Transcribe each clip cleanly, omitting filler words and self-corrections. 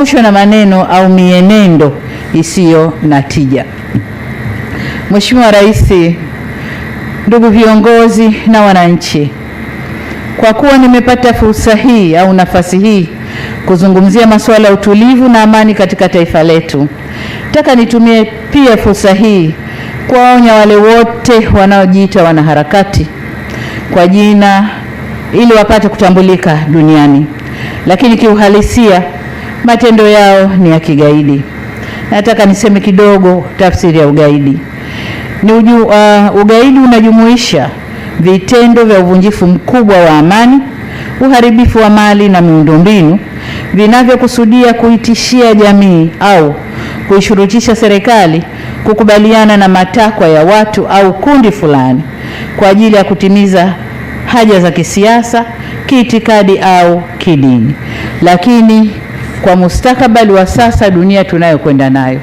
na maneno au mienendo isiyo na tija. Mheshimiwa Rais, ndugu viongozi na wananchi, kwa kuwa nimepata fursa hii au nafasi hii kuzungumzia masuala ya utulivu na amani katika taifa letu, nataka nitumie pia fursa hii kuwaonya wale wote wanaojiita wanaharakati kwa jina ili wapate kutambulika duniani, lakini kiuhalisia matendo yao ni ya kigaidi. Nataka niseme kidogo tafsiri ya ugaidi. Ugaidi unajumuisha vitendo vya uvunjifu mkubwa wa amani, uharibifu wa mali na miundombinu vinavyokusudia kuitishia jamii au kuishurutisha serikali kukubaliana na matakwa ya watu au kundi fulani kwa ajili ya kutimiza haja za kisiasa, kiitikadi au kidini. Lakini kwa mustakabali wa sasa, dunia tunayokwenda nayo,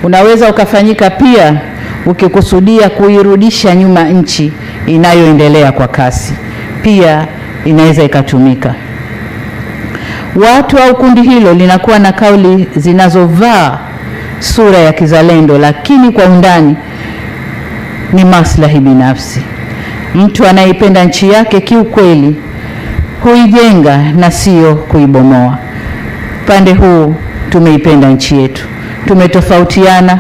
unaweza ukafanyika pia ukikusudia kuirudisha nyuma nchi inayoendelea kwa kasi. Pia inaweza ikatumika. Watu au kundi hilo linakuwa na kauli zinazovaa sura ya kizalendo, lakini kwa undani ni maslahi binafsi. Mtu anayeipenda nchi yake kiukweli huijenga na sio kuibomoa. Upande huu tumeipenda nchi yetu, tumetofautiana,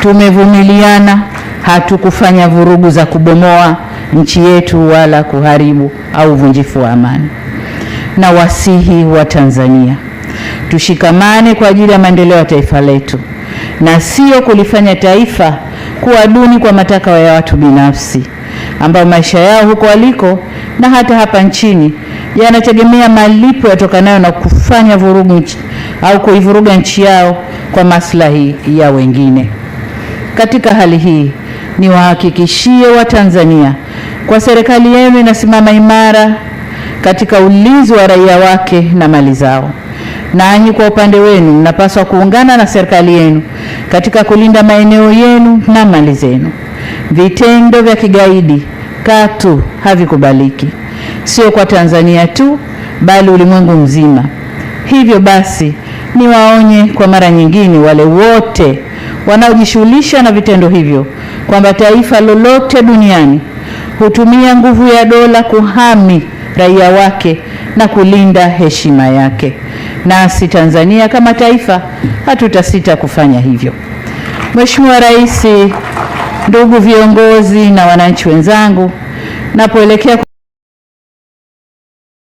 tumevumiliana, hatukufanya vurugu za kubomoa nchi yetu wala kuharibu au uvunjifu wa amani. Na wasihi wa Tanzania, tushikamane kwa ajili ya maendeleo ya taifa letu na sio kulifanya taifa kuwa duni kwa matakwa ya watu binafsi ambao maisha yao huko waliko na hata hapa nchini yanategemea malipo yatokanayo na kufanya vurugu au kuivuruga nchi yao kwa maslahi ya wengine. Katika hali hii, niwahakikishie Watanzania kwa serikali yenu inasimama imara katika ulinzi wa raia wake na mali zao. Nanyi kwa upande wenu mnapaswa kuungana na serikali yenu katika kulinda maeneo yenu na mali zenu. Vitendo vya kigaidi katu havikubaliki, sio kwa Tanzania tu bali ulimwengu mzima. Hivyo basi, niwaonye kwa mara nyingine wale wote wanaojishughulisha na vitendo hivyo kwamba taifa lolote duniani hutumia nguvu ya dola kuhami raia wake na kulinda heshima yake. Nasi Tanzania kama taifa hatutasita kufanya hivyo. Mheshimiwa Rais, ndugu viongozi na wananchi wenzangu, napoelekea